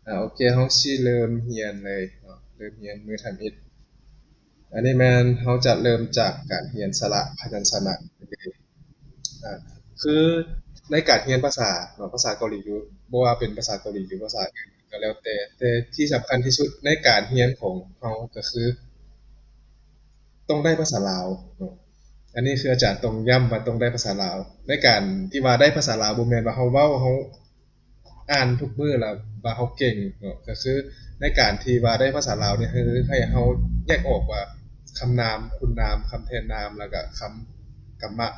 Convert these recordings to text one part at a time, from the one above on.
โอเคเฮาสิเริ่มเรียนเลยเนาะเริ่มเรียนมือทำอิฐอันนี้แม่นเฮาจะเริ่มจากการเรียนสระพยัญชนะเลยอ่าคือในการเรียนภาษาเนาะภาษาเกาหลีอยู่บ่ว่าเป็นภาษาเกาหลีหรือภาษาอื่นก็แล้วแต่ที่สำคัญที่สุดในการเรียนของเฮาก็คือต้องได้ภาษาลาวเนาะอันนี้คืออาจารย์ต้องย้ำว่าต้องได้ภาษาลาวในการที่ว่าได้ภาษาลาวบ่แม่นว่าเฮาเว้าเฮา อ่านทุกมื้อแล้วว่าเขาเก่งเนาะก็คือในการที่ว่าได้ภาษาลาวเนี่ยคือให้เขาแยกออกว่าคำนามคุณนามคำแทนนามแล้วก็คำกรรมะ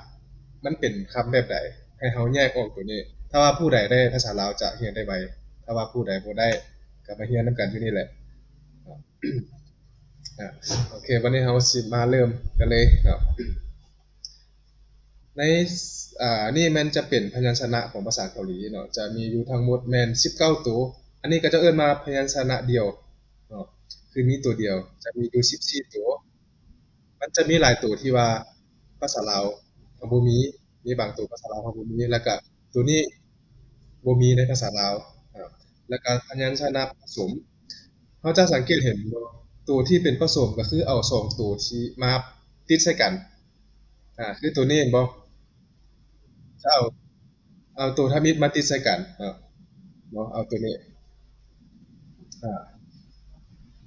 มันเป็นคำแบบใดให้เขาแยกออกตัวนี้ถ้าว่าผู้ใดได้ภาษาลาวจะเรียนได้ไวถ้าว่าผู้ใดบ่ได้ก็มาเรียนนํกันอยู่นี่แหละอ่ะโอเควันนี้เราสิมาเริ่มกันเลยเนาะ ในนี่มันจะเป็นพยัญชนะของภาษาเกาหลีเนาะจะมีอยู่ทั้งหมดแมน19ตัวอันนี้ก็จะเอิ้นมาพยัญชนะเดียวเนาะคือมีตัวเดียวจะมีอยู่14ตัวมันจะมีหลายตัวที่ว่าภาษาลาวเขาบ่มีบางตัวภาษาลาวเขาบ่มีแล้วก็ตัวนี้บ่มีในภาษาลาวแล้วก็พยัญชนะผสมเขาจะสังเกตเห็นบ่ตัวที่เป็นผสมก็คือเอาสองตัวที่มาติดใส่กันคือตัวนี้เห็นบ่จะเอาตัวทมิตรมาติดใส่กันเนาะเอาตัวนี้อ่า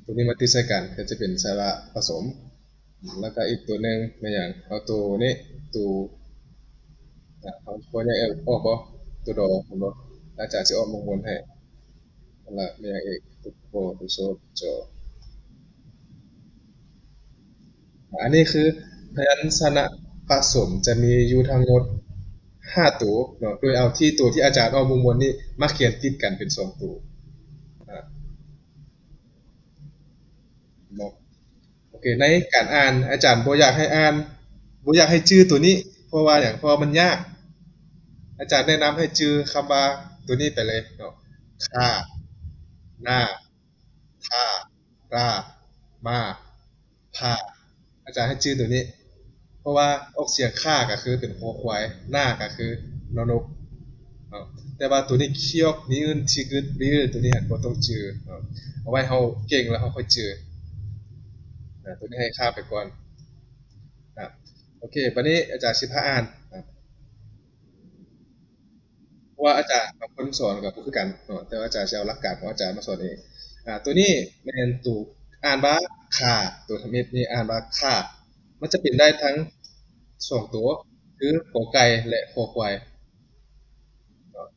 ตัวนี้มาติดใส่กันก็จะเป็นสาระผสมแล้วก็อีกตัวหนึ่งไม่อย่างเอาตัวนี้ตัวเอาพวกนี้ออกบ่ตัวดอผมบ่อาจารย์จะออกมงคลให้นั่นละไม่อย่างเอกตัวโบตัวโซจออันนี้คือพยัญชนะผสมจะมีอยู่ทั้งหมด5 ตัวเนาะโดยเอาที่ตัวที่อาจารย์เอามงคลนี่มาเขียนติดกันเป็น2 ตัวอ่าเนาะ โอเคในการอ่านอาจารย์บ่อยากให้อ่านบ่อยากให้จื้อตัวนี้เพราะว่าอย่างเพราะว่ามันยากอาจารย์แนะนำให้จื้อคำว่าตัวนี้ไปเลยเนาะค่าหน้าท่ากล้ามาพาอาจารย์ให้จื้อตัวนี้เพราะว่าออกเสียงค่าก็คือเป็นคอควายหน้าก็คือนอนกเนาะแต่ว่าตัวนี้เคียกนี้อื่นที่กึดนี้อื่นตัวนี้หันบ่ต้องจื้อเนาะเอาไว้เฮาเก่งแล้วเฮาค่อยจื้อตัวนี้ให้ค่าไปก่อนครับโอเควันนี้อาจารย์สิพาอ่าน เพราะว่าอาจารย์บางคนสอนกับผู้คือกันเนาะแต่ว่าอาจารย์จะเอาหลักการของอาจารย์มาสอนเองตัวนี้แม่นตูอ่านว่าค่าตัวทมิตนี่อ่านว่าค่ามันจะเป็นได้ทั้ง2 ตัวคือขอไก่และขอควายเนาะ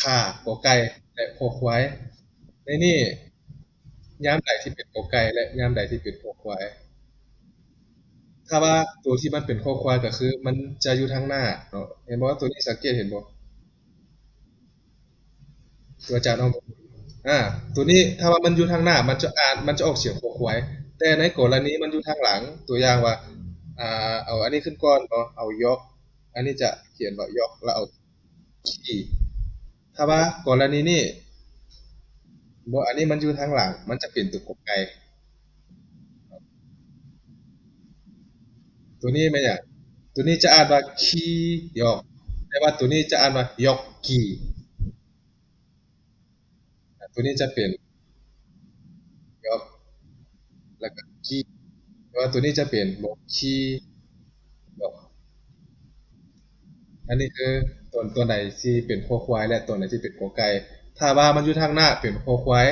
ค่าขอไก่และขอควายในนี่ยามใดที่เป็นขอไก่และยามใดที่เป็นขอควายถ้าว่าตัวที่มันเป็นขอควายก็คือมันจะอยู่ทางหน้าเนาะเห็นบ่ว่าตัวนี้สังเกตเห็นบ่ตัวอาจารย์เอา อ่าตัวนี้ถ้าว่ามันอยู่ทางหน้ามันจะออกเสียงคอควายแต่ในกรณีมันอยู่ทางหลังตัวอย่างว่าเอาอันนี้ขึ้นก่อนเนาะเอายกอันนี้จะเขียนว่ายกแล้วเอาขี่ถ้าว่ากรณีนี้บ่อันนี้มันอยู่ทางหลังมันจะเป็นตัวกอไก่ตัวนี้ไม่อย่างตัวนี้จะอ่านว่าขี่ยกแต่ว่าตัวนี้จะอ่านว่ายกกี่ตัวนี้จะเป็นยกแล้วก็ขี่แต่ว่าตัวนี้จะเป็นบ่ขี่ยก อันนี้คือตัวไหนที่เป็นคอควายและตัวไหนที่เป็นกอไก่ถ้าว่ามันอยู่ทางหน้าเป็นคอควาย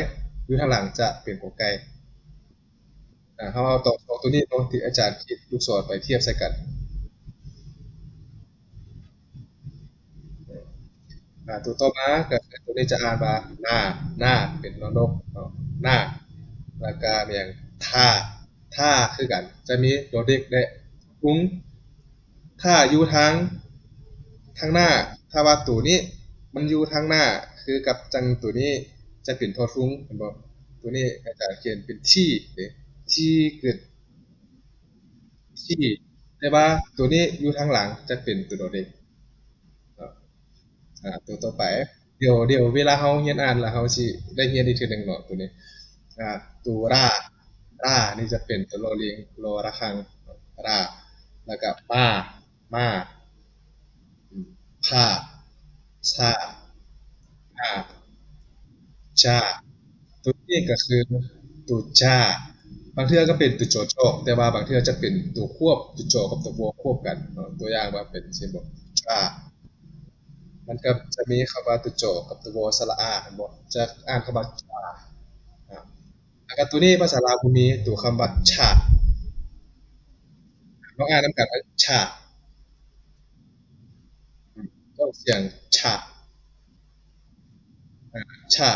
อยู่ทางหลังจะเป็นกอไก่เขาเอาตัวนี้ตรงที่อาจารย์คิดลูกศรไปเทียบใส่กันตัวต่อมาก็คือตัวนี้จะอ่านว่าหน้าเป็นนอนกเนาะหน้าแล้วก็อย่างท่าท่าคือกันจะมีตัวเด็กและกุ้งถ้าอยู่ทางหน้าถ้าว่าตัวนี้มันอยู่ทางหน้าคือกับจังตัวนี้จะเป็นทอทุงเห็นบ่ตัวนี้อาจารย์เขียนเป็นที่เด้ที่เกิดที่แต่ว่าตัวนี้อยู่ทางหลังจะเป็นตัวเด็กเนาะตัวต่อไปเดี๋ยวเวลาเฮาเรียนอ่านแล้วเฮาสิได้เรียนอีกทีหนึงเนาะตัวนี้อ่าตัวรานี่จะเป็นตัวรอลิงรอระฆังราแล้วก็มาผ้าชา อ่าจ้า ตัวนี้ก็คือตัวจ้าบางเทื่อก็เป็นตัวโจโจแต่ว่าบางเทื่อจะเป็นตัวควบตัวโจกับตัวโบควบกันตัวอย่างว่าเป็นเช่นบอกจ้ามันก็จะมีคำว่าตัวโจกับตัวโบสระอาเห็นบ่จะอ่านคำว่าจ้าอ่าแล้วก็ตัวนี้ภาษาลาวก็มีตัวคำว่าชาลองอ่านนำกันว่าชาก็เสียงชาชา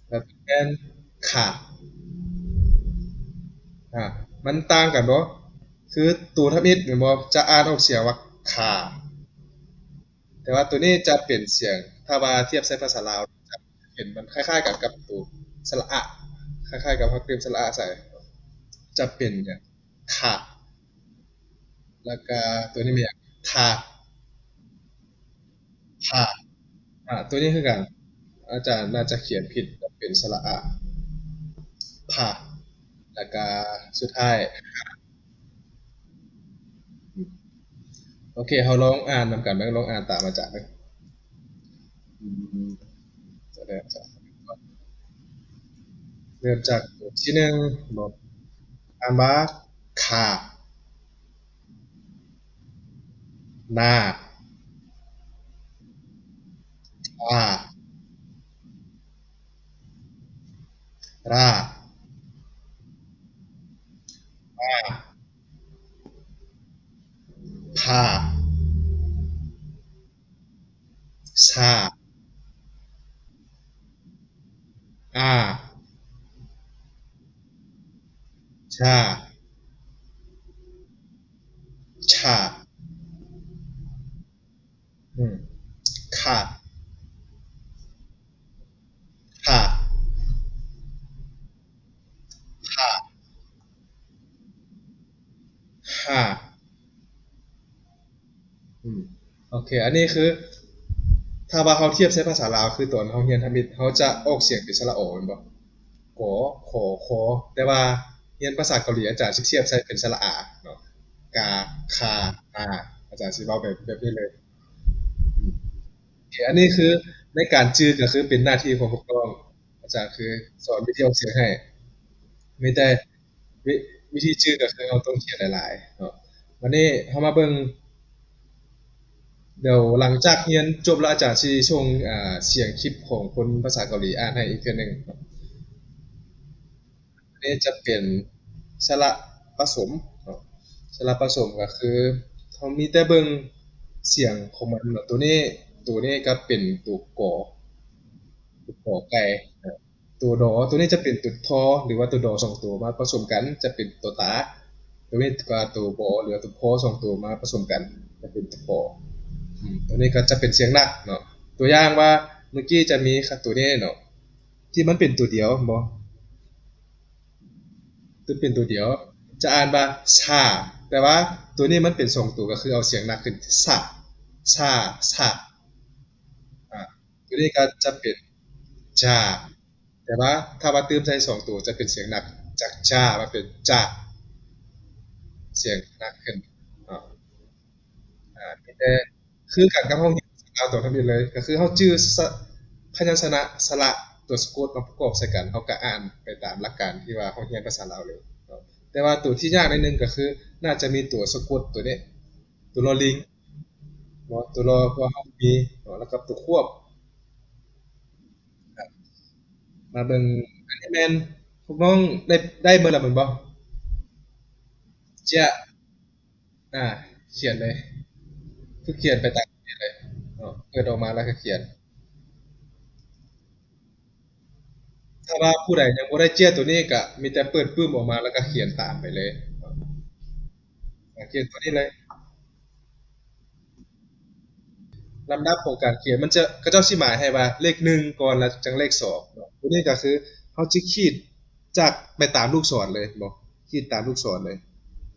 แล้วก็แม่นขามันต่างกันบ่คือตัวทมิตรแม่นบ่จะอ่านออกเสียงว่าขาแต่ว่าตัวนี้จะเปลี่ยนเสียงถ้าว่าเทียบใช้ภาษาลาวจะเห็นมันคล้ายๆกันกับตัวสระอะคล้ายๆกับเขาเติมสระอะใส่จะเป็นเนี่ยขาแล้วก็ตัวนี้มีอย่างทาทาตัวนี้คือกันอาจารย์น่าจะเขียนผิดเป็นสระอะพาแล้วก็สุดท้ายโอเคเขาลองอ่านนำกันไหมลองอ่านตามอาจารย์ไหมอืมจะได้อาจารย์เริ่มจากตัวที่หนึ่งบอกอ่านว่าขาหน้าอาราอาพาชาอาชาชาอืมขาขาขาห้าอืมโอเคอันนี้คือถ้าว่าเขาเทียบใช้ภาษาลาวคือตัวเขาเรียนทำมิตรเขาจะออกเสียงเป็นสระโอแม่นบ่โกขอคอแต่ว่าเรียนภาษาเกาหลีอาจารย์สิเทียบใช้เป็นสระอาเนาะกาคาอาอาจารย์สิเว้าแบบนี้เลย โอเคอันนี้คือในการจือก็คือเป็นหน้าที่ของผู้กองอาจารย์คือสอนวิธีออกเสียงให้มีแต่วิวิธีจือก็คือเราต้องเขียนหลายๆเนาะวันนี้เรามาเบิ่งเดี๋ยวหลังจากเรียนจบแล้วอาจารย์สิส่งเสียงคลิปของคนภาษาเกาหลีอ่านให้อีกเทื่อหนึงเนาะอันนี้จะเป็นสระผสมเนาะสระผสมก็คือเรามีแต่เบิ่งเสียงของมันเนาะตัวนี้ก็เป็นตัวกอ ตัวขอไก่ตัวดอตัวนี้จะเป็นตัวทอหรือว่าตัวดอสองตัวมาผสมกันจะเป็นตัวตาตัวนี้กับตัวบอหรือว่าตัวพอสองตัวมาผสมกันจะเป็นตัวปอตัวนี้ก็จะเป็นเสียงหนักเนาะตัวอย่างว่าเมื่อกี้จะมีค่ะตัวนี้เนาะที่มันเป็นตัวเดียวบอตัวเป็นตัวเดียวจะอ่านว่าชาแต่ว่าตัวนี้มันเป็นสองตัวก็คือเอาเสียงหนักขึ้นซาชาชาอ่าตัวนี้ก็จะเป็น จ้าแต่ว่าถ้าว่าเติมใส่สองตัวจะเป็นเสียงหนักจากจ้ามาเป็นจ้าเสียงหนักขึ้นอ่าแต่คือกันกับเราเรียนสระตัวทำบิดเลยก็คือเขาจื้อพยัญชนะสระตัวสะกดมาประกอบใส่กันเขาก็อ่านไปตามหลักการที่ว่าเขาเรียนภาษาลาวเลยเนาะแต่ว่าตัวที่ยากนิดนึงก็คือน่าจะมีตัวสะกดตัวนี้ตัวลอลิงเนาะตัวรอเพราะเขามีเนาะแล้วก็ตัวควบมาเบิ่งอันนี้แม่นพวกน้องได้เบิ่งแล้วแม่นบ่เจ้า อ่าเขียนเลยคือเขียนไปตามนี้เลยเปิดออกมาแล้วก็เขียนถ้าว่าผู้ใดยังบ่ได้เจียตัวนี้ก็มีแต่เปิดปื้มออกมาแล้วก็เขียนตามไปเลยเขียนตัวนี้เลยลำดับของการเขียนมันจะเขาเจ้าสิหมายให้ว่าเลขหนึ่งก่อนแล้วจังเลขสองตัวนี้ก็คือเขาจะขีดจากไปตามลูกศรเลยบอกขีดตามลูกศรเลย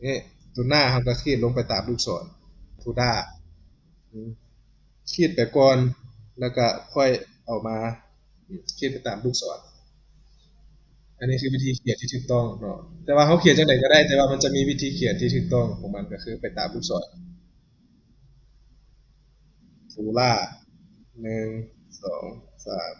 นี่ตัวหน้าเขาก็ขีดลงไปตามลูกศรทูด้าอืมขีดไปก่อนแล้วก็ค่อยเอามาขีดไปตามลูกศร อันนี้คือวิธีเขียนที่ถูกต้องเนาะแต่ว่าเขาเขียนจังไดก็ได้แต่ว่ามันจะมีวิธีเขียนที่ถูกต้องของมันก็คือไปตามลูกศรทูล่าหนึ่งสองสาม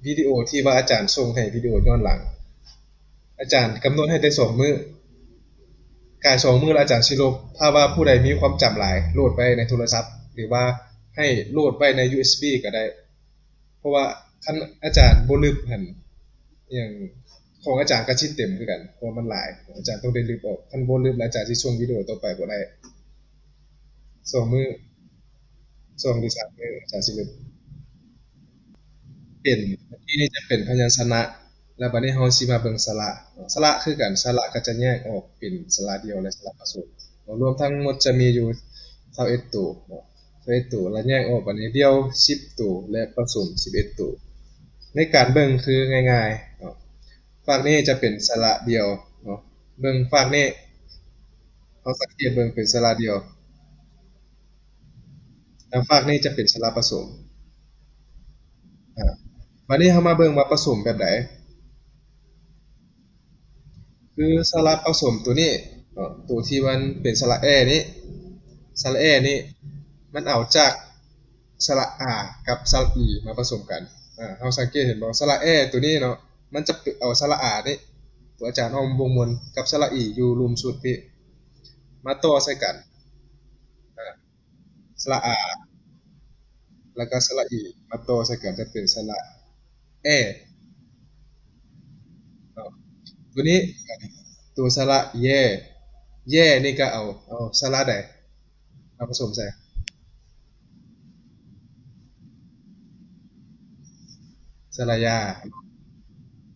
วิดีโอที่ว่าอาจารย์ส่งให้วิดีโอย้อนหลังอาจารย์กำหนดให้ได้2 มื้อการ2 มื้อแล้วอาจารย์สิลบถ้าว่าผู้ใดมีความจำหลายโหลดไว้ในโทรศัพท์หรือว่าให้โหลดไว้ใน USB ก็ได้เพราะว่าคันอาจารย์บ่ลึกหั่นอหยังของอาจารย์ก็สิเต็มคือกันเพราะมันหลายอาจารย์ต้องได้ลบออกคันบ่ลบแล้วอาจารย์สิส่งวิดีโอต่อไปบ่ได้2 มื้อ2 หรือ 3 มื้ออาจารย์สิลบ เป็นเมื่อกี้นี่จะเป็นพยัญชนะแล้วบัดนี้เราสิมาเบิ่งสระสระคือกันสระก็จะแยกออกเป็นสระเดียวและสระผสมรวมทั้งหมดจะมีอยู่21ตัวเนาะ21ตัวแล้วแยกออกบัดนี้เดี่ยว10ตัวและผสม11ตัวในการเบิ่งคือง่ายๆเนาะฝั่งนี้จะเป็นสระเดียวเนาะเบิ่งฝั่งนี้เราสังเกตเบิ่งเป็นสระเดียวแล้วฝั่งนี้จะเป็นสระผสมอ่าบัดนี้เรามาเบิ่งว่าผสมแบบใด คือสระผสมตัวนี้ตัวที่มันเป็นสระแอนี้สระแอนี้มันเอาจากสระอากับสระอีมาผสมกันเราสังเกตเห็นบ่สระแอตัวนี้เนาะมันจะเอาสระอานี่ตัวอาจารย์เอาวงมนกับสระอีอยู่รวมสุดนี่มาต่อใส่กันอ่าสระอาแล้วก็สระอีมาต่อใส่กันจะเป็นสระแอเนาะตัวนี้ตัวสระแย่แย่นี่ก็เอาสระใดมาผสมใส่สระยา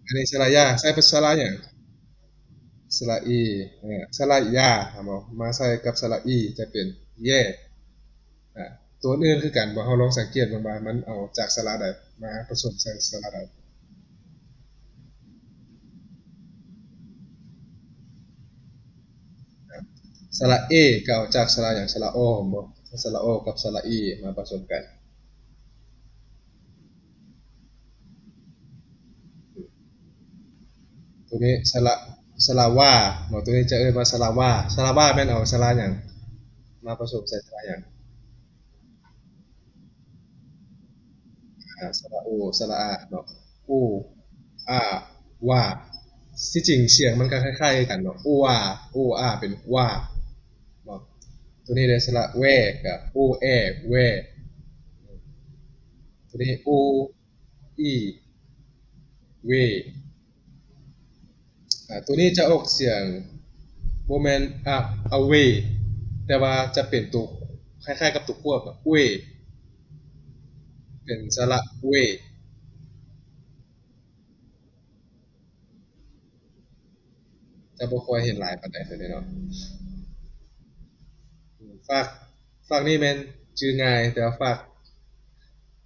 อันนี้สระยาใส่เป็นสระหยังสระอีสระยาครับผมมาใส่กับสระอีจะเป็นแย่อ่าตัวอื่นคือกันบ่เราลองสังเกตมันว่ามันเอาจากสระใดมาผสมใส่สระใดสระเอก็เอาจากสระหยังสระโอบ่สระโอกับสระอีมาผสมกันตัวนี้สระว่าบ่ตัวนี้จะเอิ้นว่าสระว่าแม่นเอาสระหยังมาผสมใส่สระหยังสระโอสระอาเนาะอูอาว่า ที่จริงเสียงมันก็คล้ายๆกันเนาะอูอาอูอาเป็นว่าเนาะตัวนี้เลยสระแวกับอูแอแวตัวนี้อูอีเวตัวนี้จะออกเสียงโมเมนต์เอาเวแต่ว่าจะเป็นตัวคล้ายๆกับตัวควบอะเวเป็นสระเวจะบ่ค่อยเห็นหลายปานใดตัวนี้เนาะฝากฝากนี่แม่นชื่อง่ายแต่ว่าฝาก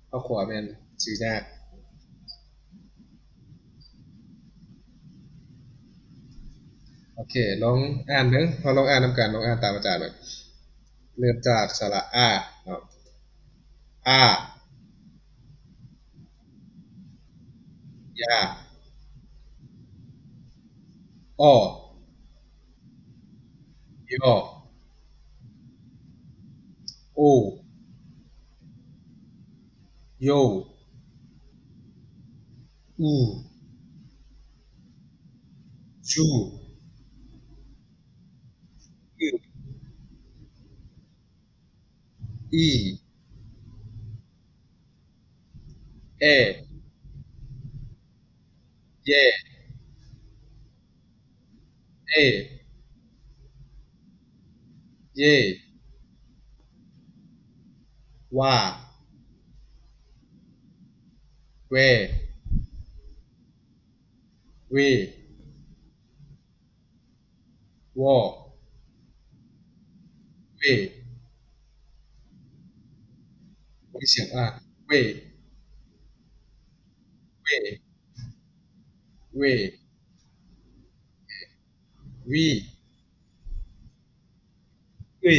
เอาขวาแม่นชื่อยากโอเคลองอ่านเบิ่งเราลองอ่านนำกันลองอ่านตามอาจารย์เบิ่ง เริ่มจากสระอาเนาะอายาอ้อยอโอโยอูจูอือีเอเยเอเยว่าเวเววอเวมีเสียงเวเวเววีอุย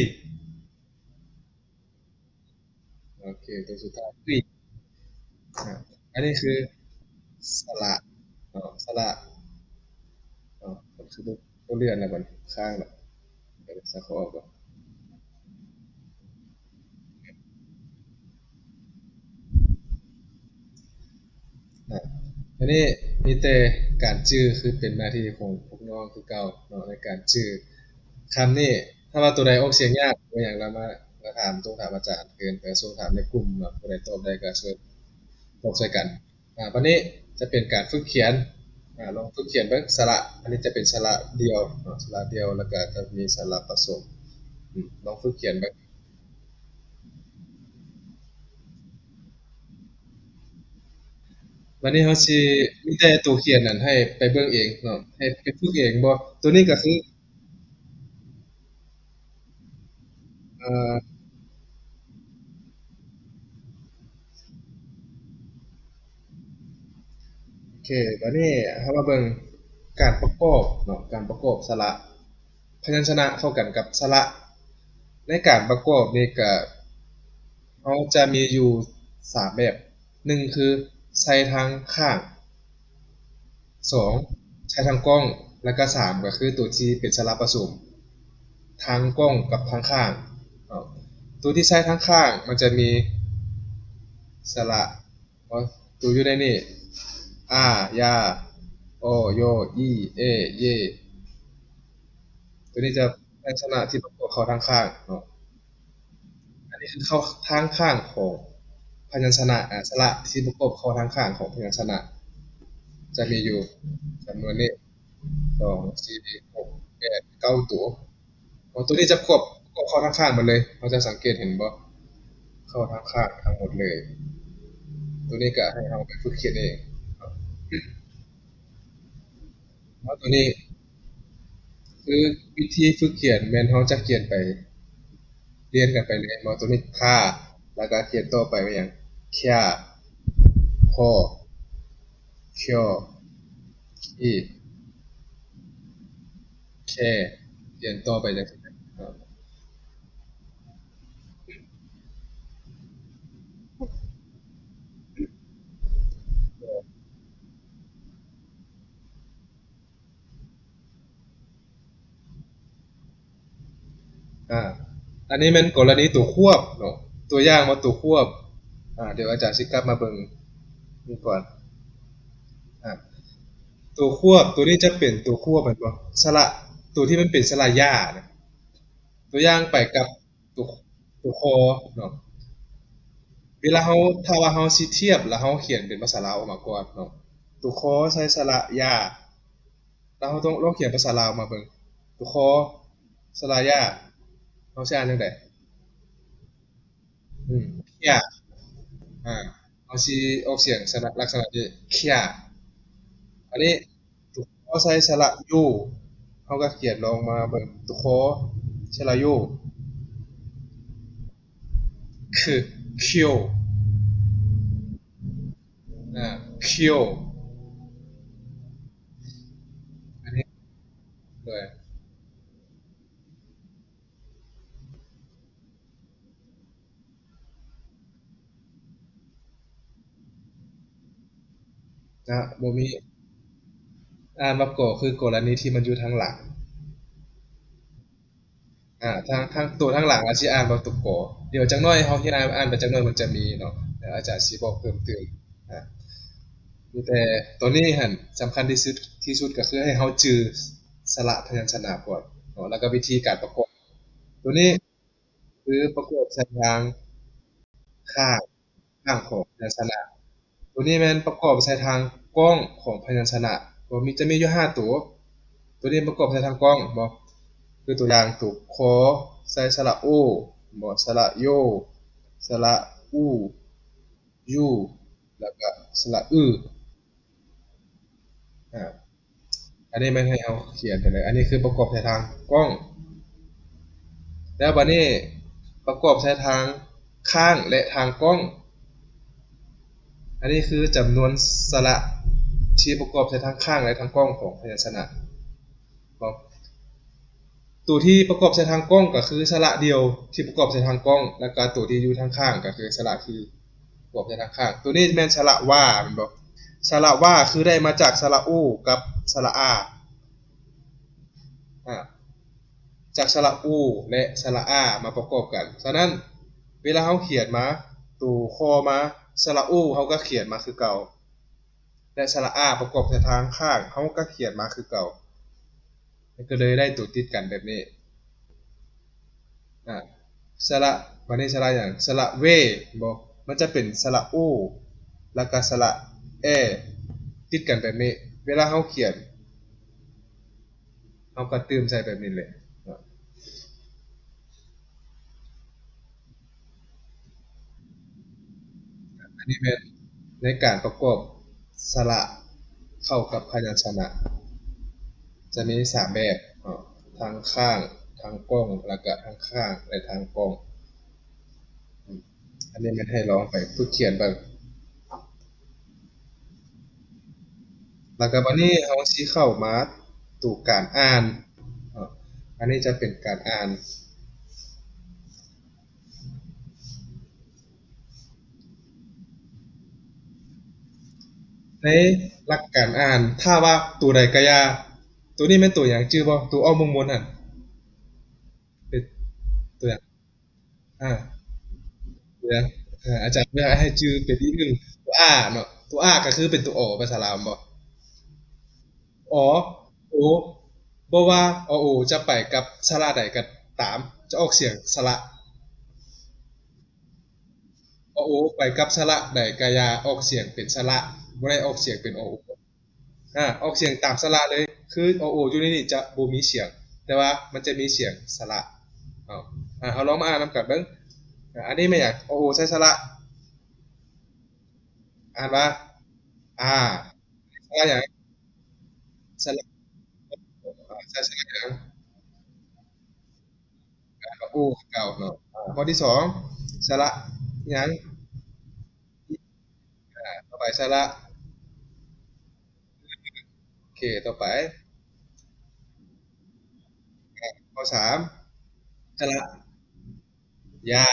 โอเคตัวสุดท้ายอุยอ่ะอันนี้คือสระสระมันคือตัวเลื่อนนะมันข้างนะเดี๋ยวสักขอออกก่อน นะอันนี้มีแต่การจื้อคือเป็นหน้าที่ของพวกน้องคือเก่าเนาะในการจื้อคำนี้ถ้าว่าตัวใดออกเสียงยากตัวอย่างเรามาถามตรงถามอาจารย์เกินไปส่งถามในกลุ่มเนาะตัวใดตอบได้ก็ช่วยตอบช่วยกันวันนี้จะเป็นการฝึกเขียนลองฝึกเขียนเบิ่งสระอันนี้จะเป็นสระเดียวเนาะสระเดียวแล้วก็จะมีสระผสมลองฝึกเขียนเบิ่งวันนี้เราสิมีแต่ตัวเขียนนั่นให้ไปเบิ่งเองเนาะให้ไปฝึกเองบ่ตัวนี้ก็คือเอ่อ โอเคบัดนี้เรามาเบิ่งการประกอบเนาะการประกอบสระพยัญชนะเข้ากันกับสระในการประกอบนี่ก็เราจะมีอยู่3แบบหนึ่งคือใช้ทางข้างสองใช้ทางกล้องแล้วก็สามก็คือตัวที่เป็นสระผสมทางกล้องกับทางข้างเนาะตัวที่ใช้ทางข้างมันจะมีสระตัวอยู่ในนี่อายาโอโยอีเอเย ตัวนี้จะเป็นลักษณะที่ประกอบเข้าทางข้างเนาะอันนี้คือเข้าทางข้างของพยัญชนะสระที่ประกอบเข้าทางข้างของพยัญชนะจะมีอยู่จำนวนนี้2 4 6 8 9 ตัวตัวนี้จะประกอบเข้าทางข้างหมดเลยเราจะสังเกตเห็นบ่เข้าทางข้างทั้งหมดเลยตัวนี้ก็ให้เราไปฝึกเขียนเองแล้วตัวนี้คือวิธีฝึกเขียนแม้นเราจะเขียนไปเรียนกันไปเลยมาตัวนี้ค่าแล้วก็เขียนต่อไปว่าอย่างแค่พอ เคียวอีแค่เรียนต่อไปจากที่นั้นครับอ่าอันนี้เป็นกรณีตัวควบเนาะตัวอย่างว่าตัวควบเดี๋ยวอาจารย์สิกลับมาเบิ่งนี่ก่อนอ่าตัวควบตัวนี้จะเป็นตัวควบเหมือนบ่สระตัวที่มันเป็นสระย่านะตัวอย่างไปกับตัวตัวคอเนาะเวลาเราถ้าว่าเราสิเทียบแล้วเราเขียนเป็นภาษาลาวออกมาก่อนเนาะตัวคอใช้สระย่าแล้วเราต้องลองเขียนภาษาลาวมาเบิ่งตัวคอสระย่าเราสิอ่านจังไดเคีย เอาสิออกเสียงสระลักษณะนี้เคียอันนี้ตุกขอใช้สระยูเขาก็เขียนลงมาเบิ่งตุกขอสระยูคือคิวคิวอันนี้เลยนะบ่มีมาก่อคือกรณีที่มันอยู่ทางหลังทางตัวทางหลังอาจสิอ่านบ่ตุกขอเดี๋ยวจักหน่อยเฮาเฮียนอ่านไปจักหน่อยมันจะมีเนาะเดี๋ยวอาจารย์สิบอกเพิ่มเติมอ่ามีแต่ตัวนี้หั่นสำคัญที่สุดก็คือให้เฮาจื้อสระพยัญชนะก่อนเนาะแล้วก็วิธีการประกอบตัวนี้ คือประกวดสัญญางข้างข้างของพยัญชนะตัวนี้แมันประกอบใช้ทางกล้องของพยัญชนะจะมีอยู่5 ตัวตัวนี้ประกอบใช้ทางกล้องบ่คือตัวอย่างตัวคอใส่สระโอบ่สระโยสระอูยูแล้วก็สระอืออ่าอันนี้ไม่ให้เอาเขียนไปเลยอันนี้คือประกอบใช้ทางกล้องแล้วบัดนี้ประกอบใช้ทางข้างและทางกล้อง อันนี้คือจำนวนสระที่ประกอบใช้ทั้งข้างและทั้งกล้องของพยัญชนะครับตัวที่ประกอบใช้ทางกล้องก็คือสระเดียวที่ประกอบใช้ทางกล้องแล้วก็ตัวที่อยู่ทางข้างก็คือสระที่ประกอบใช้ทางข้างตัวนี้แม่นสระว่ามันบอกสระว่าคือได้มาจากสระอูกับสระอาอ่าจากสระอูและสระอามาประกอบกันฉะนั้นเวลาเขาเขียนมาตัวคอมาสระอูเขาก็เขียนมาคือเก่า และสระอาประกอบใส่ทางข้างเขาก็เขียนมาคือเก่าก็เลยได้ตัวติดกันแบบนี้อ่าสระวันนี้สระอย่างสระเวบอกมันจะเป็นสระอูแล้วก็สระเอติดกันแบบนี้เวลาเขาเขียนเขาก็เติมใส่แบบนี้เลยอันนี้เป็นในการประกอบสระเข้ากับพยัญชนะจะมีสามแบบทางข้างทางกล้องแล้วก็ทางข้างและทางกล้องอันนี้มันให้ลองไปฝึกเขียนแบบแล้วก็วันนี้เขาชี้เข้ามาตู่การอ่านอ่าอันนี้จะเป็นการอ่านในหลักการอ่านถ้าว่าตัวใดก็อยาตัวนี้เป็นตัวอย่างชื่อบ่ตัวอ้อมมงมนอ่ะเป็นตัวอย่างอ่าตัวอย่างอาจารย์ไม่ให้ชื่อเป็นที่หนึ่งตัวอาเนาะตัวอาก็คือเป็นตัวอภาษาลาวบ่ อ๋อโอ้บ่ว่าอโอจะไปกับสระใดก็ตามจะออกเสียงสระอโอไปกับสระใดก็อย่าออกเสียงเป็นสระบ่ได้ออกเสียงเป็นอโอออกเสียงตามสระเลยคืออโออยู่ในนี้จะบ่มีเสียงแต่ว่ามันจะมีเสียงสระอ้าวเอาลองมาอ่านนำกันเบิ่งอันนี้ไม่อยากอโอใช้สระอ่านว่าอ่าสระหยังสระใช้สระหยังโอเก่าเนาะข้อที่สองสระหยังต่อไปสระโอเคต่อไป ข้อสามสระยา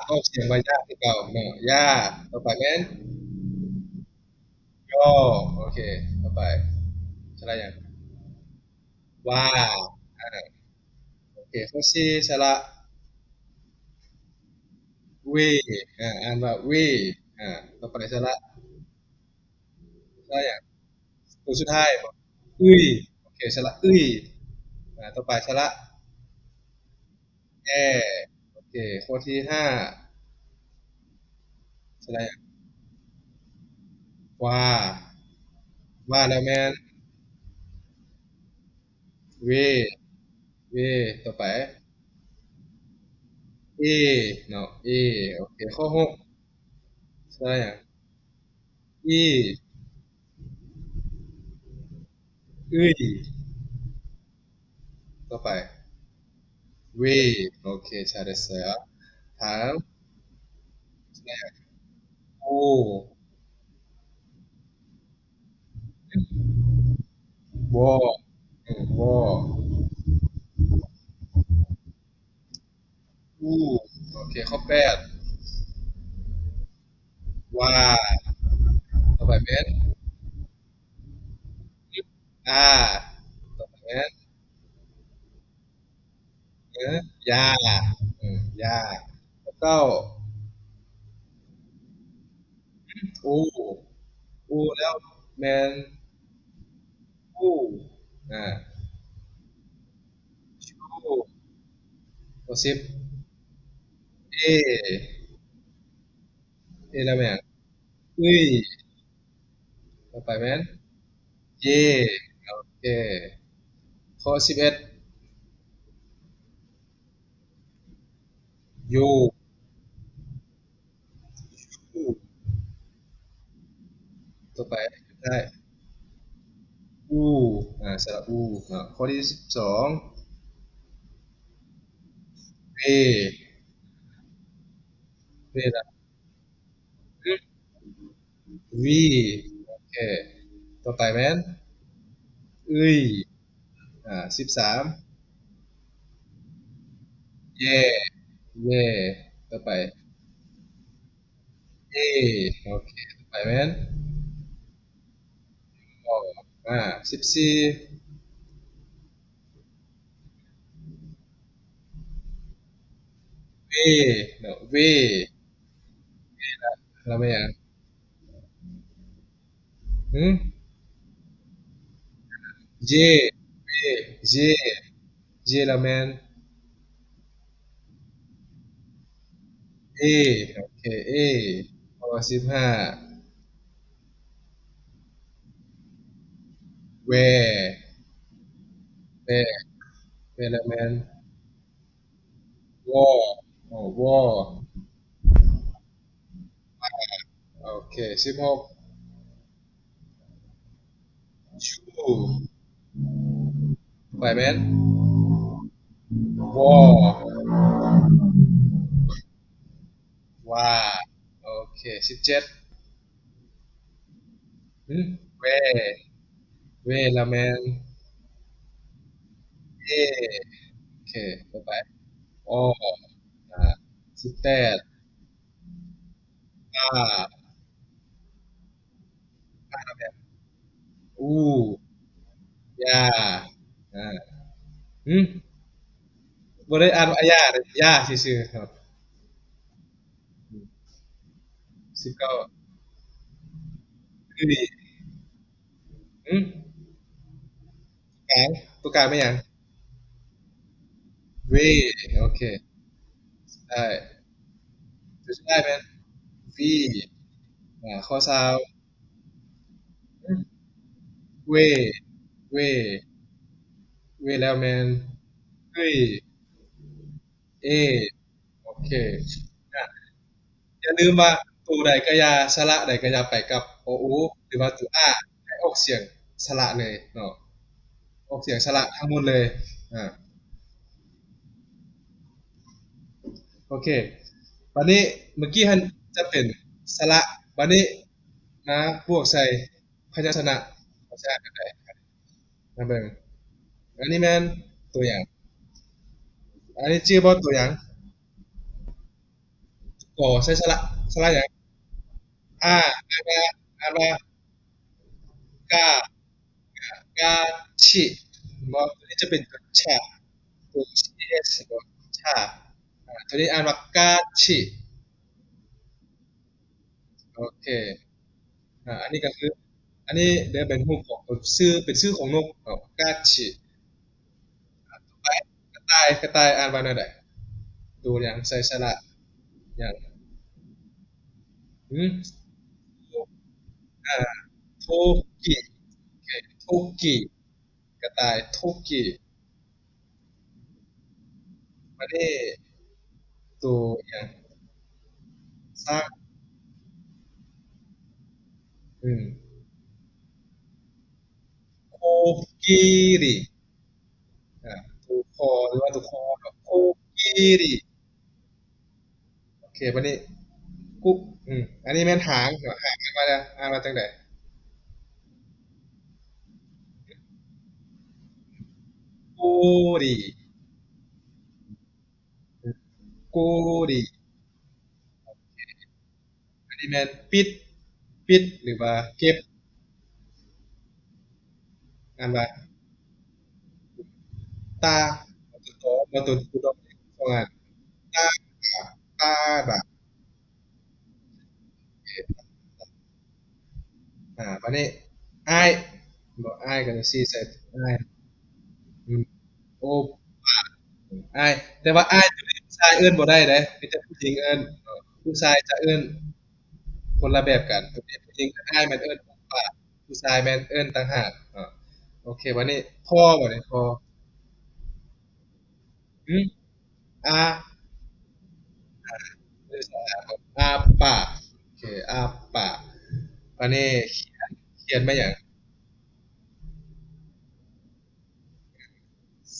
ออกเสียงว่ายาคือเก่าเนาะยาต่อไปแม่นย่อโอเคต่อไปสระอย่างว่าอ่าโอเคข้อสี่สระเวอ่านว่าเวต่อไปสระสระอย่างตัวสุดท้ายบอกอุ้ยโอเคสระอุ้ยต่อไปสระแอโอเคข้อที่ห้าสระอย่างว่าว่าแล้วแม่นเวเวต่อไปเอเนาะเอโอเคข้อหกสระอย่าง อีอุ้ยต่อไปเวโอเคชาเดเสือถามโอวอวออูโอเคข้อแปดว่าต่อไปเป็นอาต่อไปเป็นยายาแล้วก็อูอูแล้วแมนอูอ่าชูตัวสิบเอเอแล้วแมนอุ้ยต่อไปแมนเยโอเคข้อ11ยูอูต่อไปได้ อูสระอูข้อที่12เวเวละวีโอเคต่อไปแมนอึย13เย่เย่ต่อไปเอโอเคต่อไปแมนอ14เวเนาะเวแล้วไม่ยัง หืมเยเยเยเยละแมนเอโอเคเอพอ15แวแวแวละแมนวอโอ้วอโอเค16ชูไปแมนวอว่าโอเค17หืมแวเวละแมนเอโอเคต่อไปอออ่า18อาอาละแมนอู้ยาอ่าหืมบ่ได้อ่านว่าอาญาเด้ย่าซื่อๆครับ19คือดีหืมกลางตัวกลางเป็นหยังเวโอเคได้ตัวสุดท้ายแม่น วีข้อซาวเวเวเวแล้วแมนเฮ้ยเอโอเคอ่ะอย่าลืมว่าตัวใดก็อย่าสระใดก็อย่าไปกับโออูหรือว่าตัวอาให้ออกเสียงสระเลยเนาะออกเสียงสระทั้งหมดเลยอ่าโอเควันนี้เมื่อกี้ท่านจะเป็นสระวันนี้นะบวกใส่พยัญชนะภาษากันได้มาเบิ่งอันนี้แม่นตัวอย่างอันนี้ชื่อบ่ตัวอย่างก่อใช้สระอย่างอ่านว่ากา กาชิบอกตัวนี้จะเป็นตัวชาตัว ch ตัวชาตัวนี้อ่านว่ากาชิโอเคอันนี้ก็คืออันนี้เดี๋ยวเป็นรูปของชื่อเป็นชื่อของนกกาชิไปกระต่ายอ่านว่าอะไรดูอย่างใส่สระอย่างอืมอ่าโทกิโอเคโทกิกระต่ายโทกิมาได้ตัวอย่างสร้างอืมโคกิริตัวคอหรือว่าตัวคอโคกิริ โอเควันนี้กุ๊กอันนี้แม่นหางเนาะหางมาแล้วมาจังไดกูดีกูดีอันนี้แม่นปิดหรือว่าเก็บอ่านว่าตาตัวโตมาตัวโตสองอันตาตาบะวันนี้อ้ายบอกอ้ายกันซีเซ็ตอ้ายอืมโออ้ายแต่ว่าอ้ายตัวนี้ผู้ชายเอิ้นบ่ได้เด้มีแต่ผู้หญิงเอิ้นผู้ชายจะเอิ้น คนละแบบกันตัวนี้ผู้หญิงอ้ายมันเอิ้นว่าผู้ชายแม่นเอิ้นต่างหากโอเควันนี้พ่อบ่นี่พ่ออืมอาเออใช่ครับอาปากโอเคอาปากวันนี้เขียนมาหยัง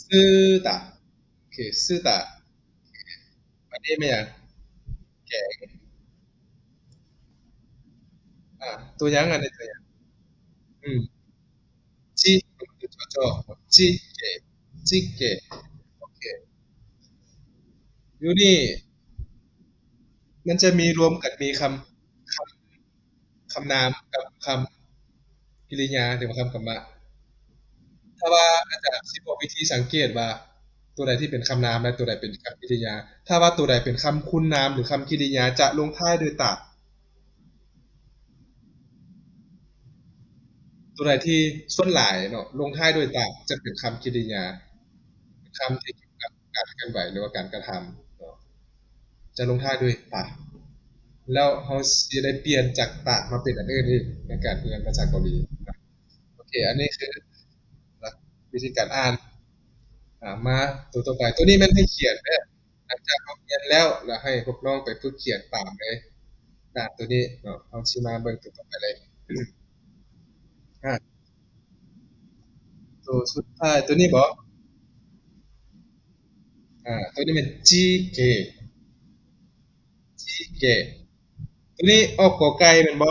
ซื่อตาโอเคซื่อตาวันนี้มาหยังแกงตัวหยังอันนี้ตัวหยังอืมจิจิเกจิเกโอเคอยู่นี่มันจะมีรวมกันมีคำนามกับคำกริยาหรือว่าคำกรรมะ ถ้าว่าอาจารย์สิบอกวิธีสังเกตว่าตัวใดที่เป็นคำนามและตัวใดเป็นคำกริยาถ้าว่าตัวใดเป็นคำคุณนามหรือคำกริยาจะลงท้ายด้วยตะ ตัวใดที่ส่วนหลายเนาะลงท้ายด้วยตาจะเป็นคำกริยาคำที่เกี่ยวกับการเคลื่อนไหวหรือว่าการกระทำเนาะจะลงท้ายด้วยตาแล้วเราสิได้เปลี่ยนจากตามาเป็นอันอื่นอีกในการเรียนภาษาเกาหลีนะโอเคอันนี้คือหลักวิธีการอ่านมาตัวต่อไปตัวนี้มันให้เขียนเด้อหลังจากเราเรียนแล้วให้พวกน้องไปฝึกเขียนตามเลยตัวนี้เนาะเอาสิมาเบิ่งตัวต่อไปเลยอ่าตัวสุดท้ายตัวนี้บ่ตัวนี้เป็นจีเกจีเกตัวนี้ออกกอไก่เป็นบ่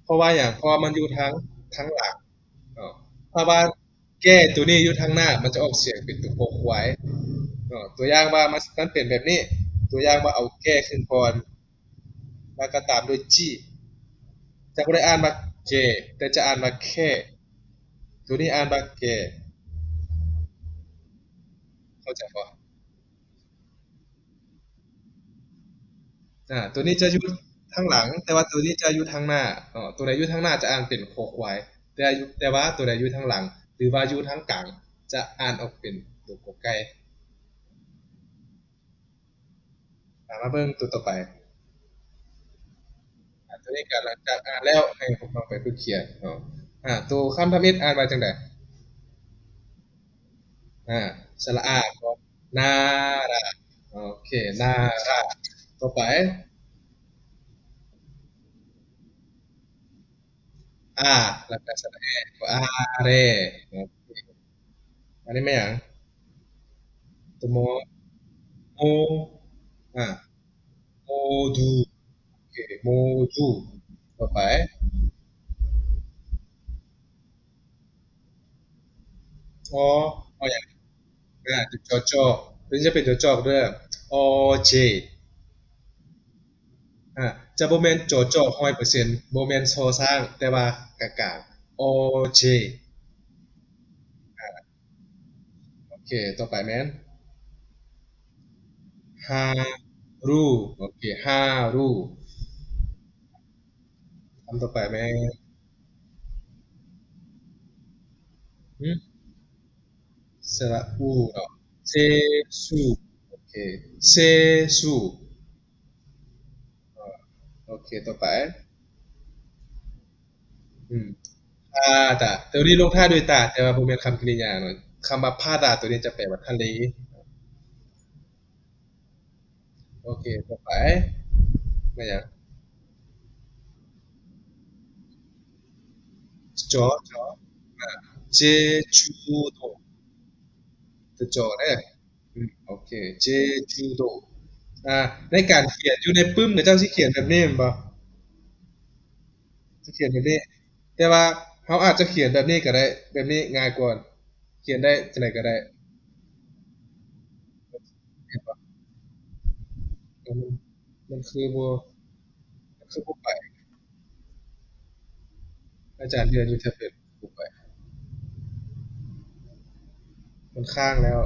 เพราะว่าอย่างเพราะว่ามันอยู่ทั้งหลังเนาะถ้าว่าแก้ตัวนี้อยู่ทางหน้ามันจะออกเสียงเป็นตัวโคควายเนาะตัวอย่างว่ามันเป็นแบบนี้ตัวอย่างว่าเอาแก้ขึ้นก่อนแล้วก็ตามด้วยจีจะไม่ได้อ่านว่าเกแต่จะอ่านว่าแค่ตัวนี้อ่านว่าแกเข้าใจป่ะตัวนี้จะอยู่ทางหลังแต่ว่าตัวนี้จะอยู่ทางหน้าตัวไหนอยู่ทางหน้าจะอ่านเป็นโคควายแต่ว่าตัวไหนอยู่ทางหลังหรือว่าอยู่ทางกลางจะอ่านออกเป็นตัวกอไก่มาเบิ่งตัวต่อไปตัวนี้ก็หลังจากอ่านแล้วให้ผมลองไปฝึกเขียนตัวคำทำอิดอ่านมาจังไดอ่าสระอาก็นาราโอเคนาราต่อไปอาแล้วก็สระแอก็อาเรโอเคอันนี้ไม่หยังตัวโมโมอ่าโมดูโอเคโมดูต่อไปอออย่างจุดจอจอตัวนี้จะเป็นจอจอด้วยอเจจะโบแมนโจโจ้100%โบแมนโซสร้างแต่ว่ากากๆโอเจโอเคต่อไปแมนฮารูโอเคฮารูคำต่อไปแมนหึสระอูเนาะเซซูโอเคเซซูโอเคต่อไปอืมพาตาตัวนี้ลงท้ายด้วยตาแต่ว่าโบแมนคำกริยาเนาะคำว่าพาตาตัวนี้จะแปลว่าทะเลโอเคต่อไปไม่อยากจอเจจูโด จะจอได้โอเคเจจูโดในการเขียนอยู่ในปึ้มเนี่ยเจ้าสิเขียนแบบนี้แม่นบ่สิเขียนแบบนี้แต่ว่าเขาอาจจะเขียนแบบนี้ก็ได้แบบนี้ง่ายกว่าเขียนได้จังไดก็ได้เห็นบ่มันมันคือบ่มันคือบ่ไปอาจารย์เรียนอยู่แท็บเล็ตบ่ไปมันค้างแล้ว